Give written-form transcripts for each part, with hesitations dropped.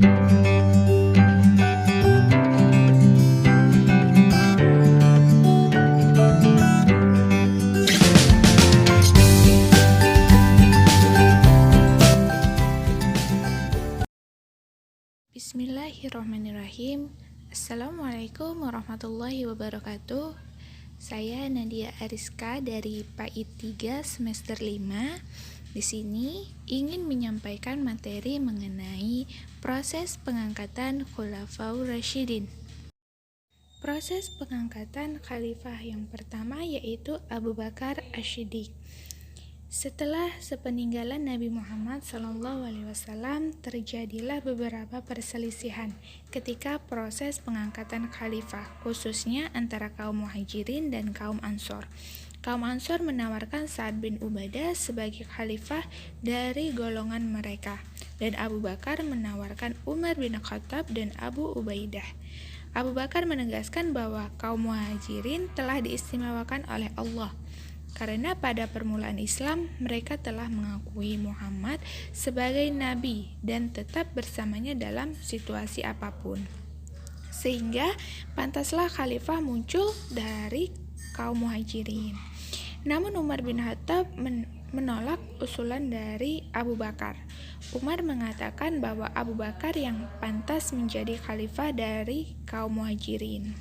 Bismillahirrahmanirrahim. Assalamualaikum warahmatullahi wabarakatuh. Saya Nadia Ariska dari PAID 3 semester 5. Di sini ingin menyampaikan materi mengenai proses pengangkatan Khulafaur Rasyidin. Proses pengangkatan khalifah yang pertama yaitu Abu Bakar Asy-Syiddiq. Setelah sepeninggalan Nabi Muhammad SAW, terjadilah beberapa perselisihan ketika proses pengangkatan khalifah, khususnya antara kaum Muhajirin dan kaum Ansor. Kaum Ansor menawarkan Sa'ad bin Ubadah sebagai khalifah dari golongan mereka, dan Abu Bakar menawarkan Umar bin Khattab dan Abu Ubaidah. Abu Bakar menegaskan bahwa kaum Muhajirin telah diistimewakan oleh Allah, karena pada permulaan Islam mereka telah mengakui Muhammad sebagai nabi dan tetap bersamanya dalam situasi apapun, sehingga pantaslah khalifah muncul dari kaum Muhajirin. Namun Umar bin Khattab menolak usulan dari Abu Bakar. Umar mengatakan bahwa Abu Bakar yang pantas menjadi khalifah dari kaum Muhajirin.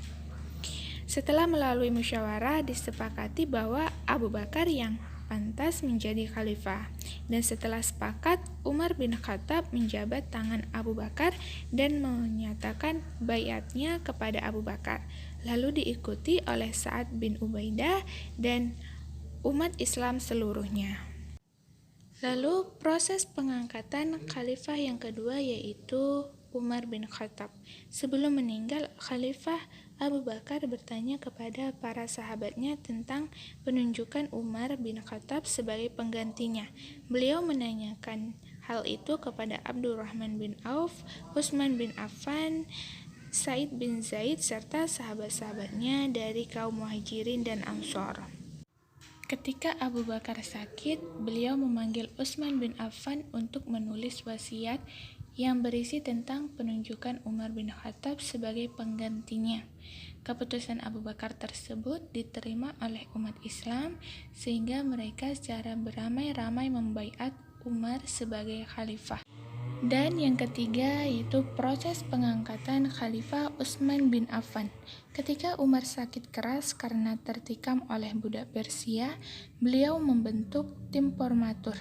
Setelah melalui musyawarah, disepakati bahwa Abu Bakar yang pantas menjadi khalifah. Dan setelah sepakat, Umar bin Khattab menjabat tangan Abu Bakar dan menyatakan baiatnya kepada Abu Bakar. Lalu diikuti oleh Sa'ad bin Ubaidah dan umat Islam seluruhnya. Lalu proses pengangkatan khalifah yang kedua yaitu Umar bin Khattab. Sebelum meninggal, Khalifah Abu Bakar bertanya kepada para sahabatnya tentang penunjukan Umar bin Khattab sebagai penggantinya. Beliau menanyakan hal itu kepada Abdurrahman bin Auf, Utsman bin Affan, Sa'id bin Zaid, serta sahabat-sahabatnya dari kaum Muhajirin dan Ansor. Ketika Abu Bakar sakit, beliau memanggil Utsman bin Affan untuk menulis wasiat yang berisi tentang penunjukan Umar bin Khattab sebagai penggantinya. Keputusan Abu Bakar tersebut diterima oleh umat Islam sehingga mereka secara beramai-ramai membaiat Umar sebagai khalifah. Dan yang ketiga yaitu proses pengangkatan Khalifah Utsman bin Affan. Ketika Umar sakit keras karena tertikam oleh budak Persia, beliau membentuk tim formatur,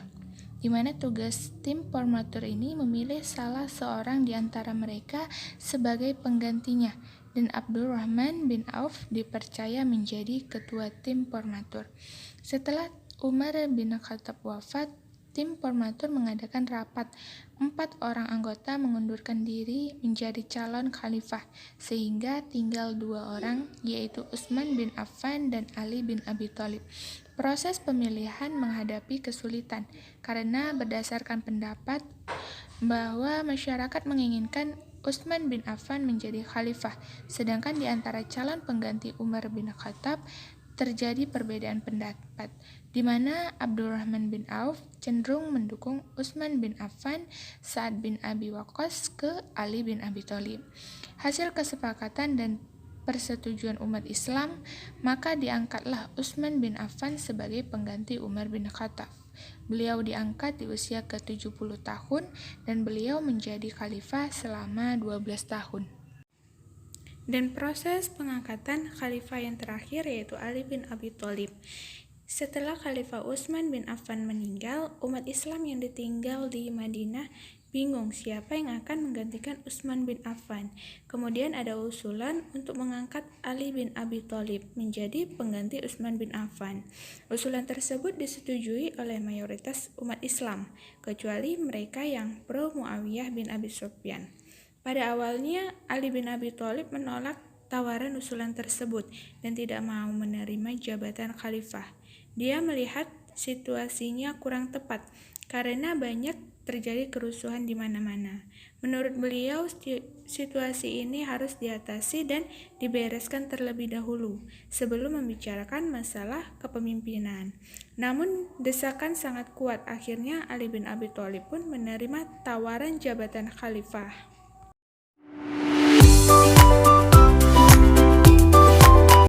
di mana tugas tim formatur ini memilih salah seorang di antara mereka sebagai penggantinya, dan Abdurrahman bin Auf dipercaya menjadi ketua tim formatur. Setelah Umar bin Khattab wafat, tim formatur mengadakan rapat. 4 orang anggota mengundurkan diri menjadi calon khalifah, sehingga tinggal 2 orang, yaitu Utsman bin Affan dan Ali bin Abi Thalib. Proses pemilihan menghadapi kesulitan, karena berdasarkan pendapat bahwa masyarakat menginginkan Utsman bin Affan menjadi khalifah, sedangkan di antara calon pengganti Umar bin Khattab terjadi perbedaan pendapat, di mana Abdurrahman bin Auf cenderung mendukung Utsman bin Affan, Sa'ad bin Abi Waqqas ke Ali bin Abi Thalib. Hasil kesepakatan dan persetujuan umat Islam, maka diangkatlah Utsman bin Affan sebagai pengganti Umar bin Khattab. Beliau diangkat di usia ke-70 tahun dan beliau menjadi khalifah selama 12 tahun. Dan proses pengangkatan khalifah yang terakhir yaitu Ali bin Abi Thalib. Setelah Khalifah Utsman bin Affan meninggal, umat Islam yang ditinggal di Madinah bingung siapa yang akan menggantikan Utsman bin Affan. Kemudian ada usulan untuk mengangkat Ali bin Abi Thalib menjadi pengganti Utsman bin Affan. Usulan tersebut disetujui oleh mayoritas umat Islam, kecuali mereka yang pro Muawiyah bin Abi Sufyan. Pada awalnya, Ali bin Abi Thalib menolak tawaran usulan tersebut dan tidak mau menerima jabatan khalifah. Dia melihat situasinya kurang tepat karena banyak terjadi kerusuhan di mana-mana. Menurut beliau, situasi ini harus diatasi dan dibereskan terlebih dahulu sebelum membicarakan masalah kepemimpinan. Namun, desakan sangat kuat. Akhirnya Ali bin Abi Thalib pun menerima tawaran jabatan khalifah.